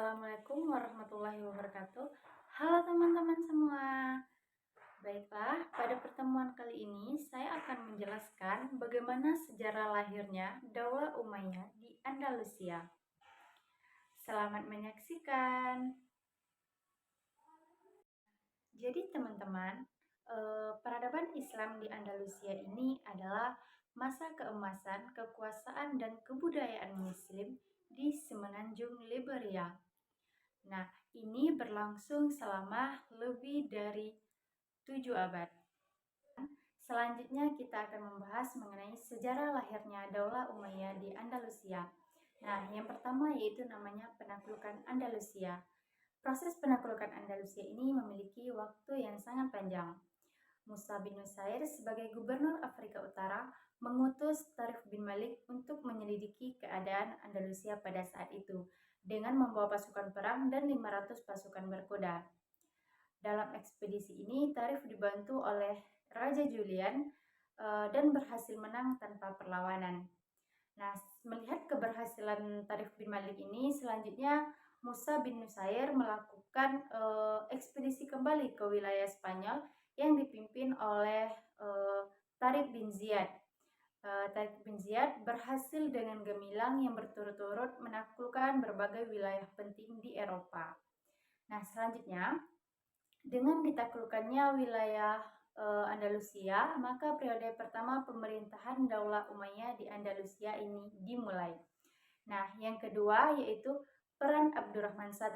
Assalamualaikum warahmatullahi wabarakatuh. Halo teman-teman semua. Baiklah, pada pertemuan kali ini saya akan menjelaskan bagaimana sejarah lahirnya Daulah Umayyah di Andalusia. Selamat menyaksikan. Jadi teman-teman, peradaban Islam di Andalusia ini adalah masa keemasan kekuasaan dan kebudayaan Muslim di Semenanjung Liberia. Nah, ini berlangsung selama lebih dari 7 abad. Selanjutnya kita akan membahas mengenai sejarah lahirnya Daulah Umayyah di Andalusia. Nah, yang pertama yaitu namanya penaklukan Andalusia. Proses penaklukan Andalusia ini memiliki waktu yang sangat panjang. Musa bin Nusair sebagai gubernur Afrika Utara mengutus Tarif bin Malik untuk menyelidiki keadaan Andalusia pada saat itu dengan membawa pasukan perang dan 500 pasukan berkuda. Dalam ekspedisi ini, Tarif dibantu oleh Raja Julian dan berhasil menang tanpa perlawanan. Nah, melihat keberhasilan Tarif bin Malik ini, selanjutnya Musa bin Nusair melakukan ekspedisi kembali ke wilayah Spanyol yang dipimpin oleh Tariq bin Ziyad. Tariq bin Ziyad berhasil dengan gemilang yang berturut-turut menaklukkan berbagai wilayah penting di Eropa. Nah, selanjutnya dengan ditaklukkannya wilayah Andalusia, maka periode pertama pemerintahan Daulah Umayyah di Andalusia ini dimulai. Nah, yang kedua yaitu peran Abdurrahman I.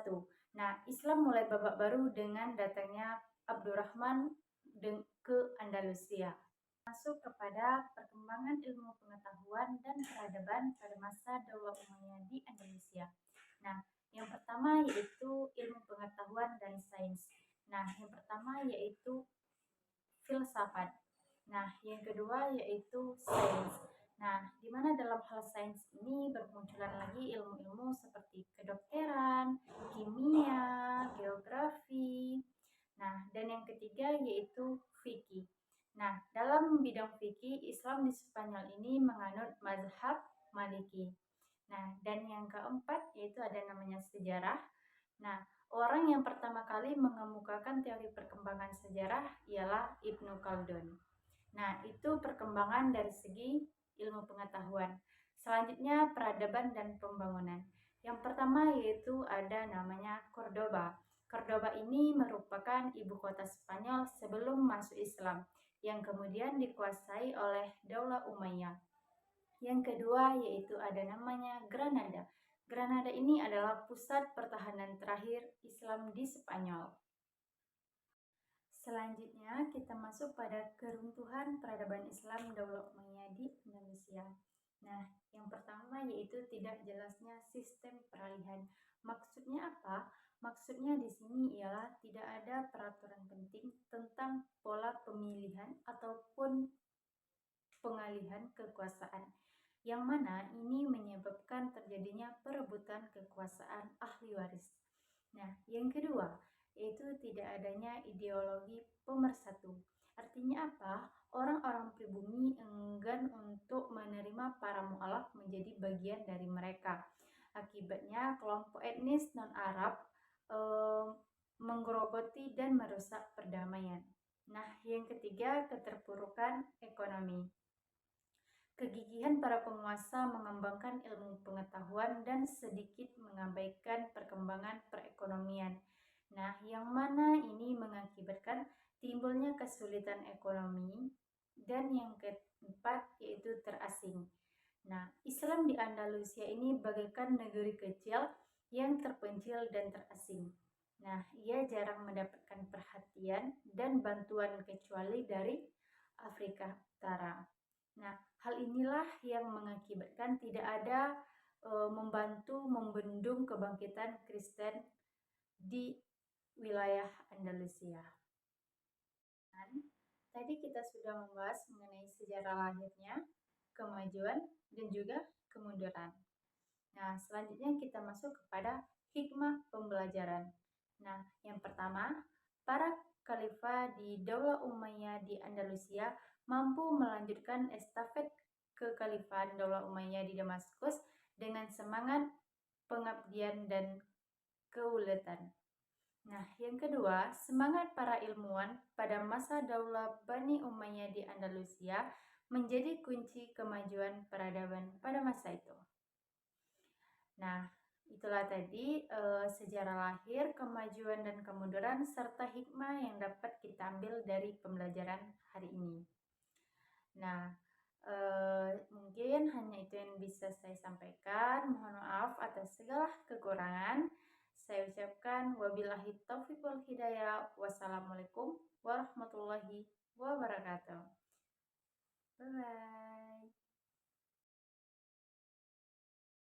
Nah, Islam mulai babak baru dengan datangnya Abdurrahman ke Andalusia. Masuk kepada perkembangan ilmu pengetahuan dan peradaban pada masa Daulah Umayyah di Andalusia. Nah, yang pertama yaitu ilmu pengetahuan dan sains. Nah, yang pertama yaitu filsafat. Nah, yang kedua yaitu sains. Nah, di mana dalam hal sains ini bermunculan lagi ilmu-ilmu seperti kedokteran, kimia, geografi. Nah, dan yang ketiga yaitu fikih. Nah, dalam bidang fikih, Islam di Spanyol ini menganut mazhab Maliki. Nah, dan yang keempat yaitu ada namanya sejarah. Nah, orang yang pertama kali mengemukakan teori perkembangan sejarah ialah Ibnu Khaldun. Nah, itu perkembangan dari segi ilmu pengetahuan. Selanjutnya peradaban dan pembangunan. Yang pertama yaitu ada namanya Cordoba. Cordoba ini merupakan ibu kota Spanyol sebelum masuk Islam, yang kemudian dikuasai oleh Daulah Umayyah. Yang kedua yaitu ada namanya Granada. Granada ini adalah pusat pertahanan terakhir Islam di Spanyol. Selanjutnya kita masuk pada keruntuhan peradaban Islam Daulah Umayyah di Indonesia. Nah, yang pertama yaitu tidak jelasnya sistem peralihan. Maksudnya apa? Maksudnya di sini ialah tidak ada peraturan penting tentang pola pemilihan ataupun pengalihan kekuasaan, yang mana ini menyebabkan terjadinya perebutan kekuasaan ahli waris. Nah, yang kedua, yaitu tidak adanya ideologi pemersatu. Artinya apa? Orang-orang pribumi enggan untuk menerima para mu'alaf menjadi bagian dari mereka. Akibatnya, kelompok etnis non-Arab menggerogoti dan merusak perdamaian. Nah, yang ketiga, keterpurukan ekonomi. Kegigihan para penguasa mengembangkan ilmu pengetahuan dan sedikit mengabaikan perkembangan perekonomian. Nah, yang mana ini mengakibatkan timbulnya kesulitan ekonomi. Dan yang keempat yaitu terasing. Nah, Islam di Andalusia ini bagaikan negeri kecil yang terpencil dan terasing. Nah, ia jarang mendapatkan perhatian dan bantuan kecuali dari Afrika Utara. Nah, hal inilah yang mengakibatkan tidak ada membantu membendung kebangkitan Kristen di wilayah Andalusia. Dan tadi kita sudah membahas mengenai sejarah lahirnya, kemajuan, dan juga kemunduran. Nah, selanjutnya kita masuk kepada hikmah pembelajaran. Nah, yang pertama, para khalifah di Daulah Umayyah di Andalusia mampu melanjutkan estafet kekhalifahan Daulah Umayyah di Damaskus dengan semangat pengabdian dan keuletan. Nah, yang kedua, semangat para ilmuwan pada masa Daulah Bani Umayyah di Andalusia menjadi kunci kemajuan peradaban pada masa itu. Nah, itulah tadi sejarah lahir, kemajuan dan kemunduran serta hikmah yang dapat kita ambil dari pembelajaran hari ini. Nah, mungkin hanya itu yang bisa saya sampaikan. Mohon maaf atas segala kekurangan. Saya ucapkan wabillahi taufiq wal hidayah. Wassalamualaikum warahmatullahi wabarakatuh. Bye bye.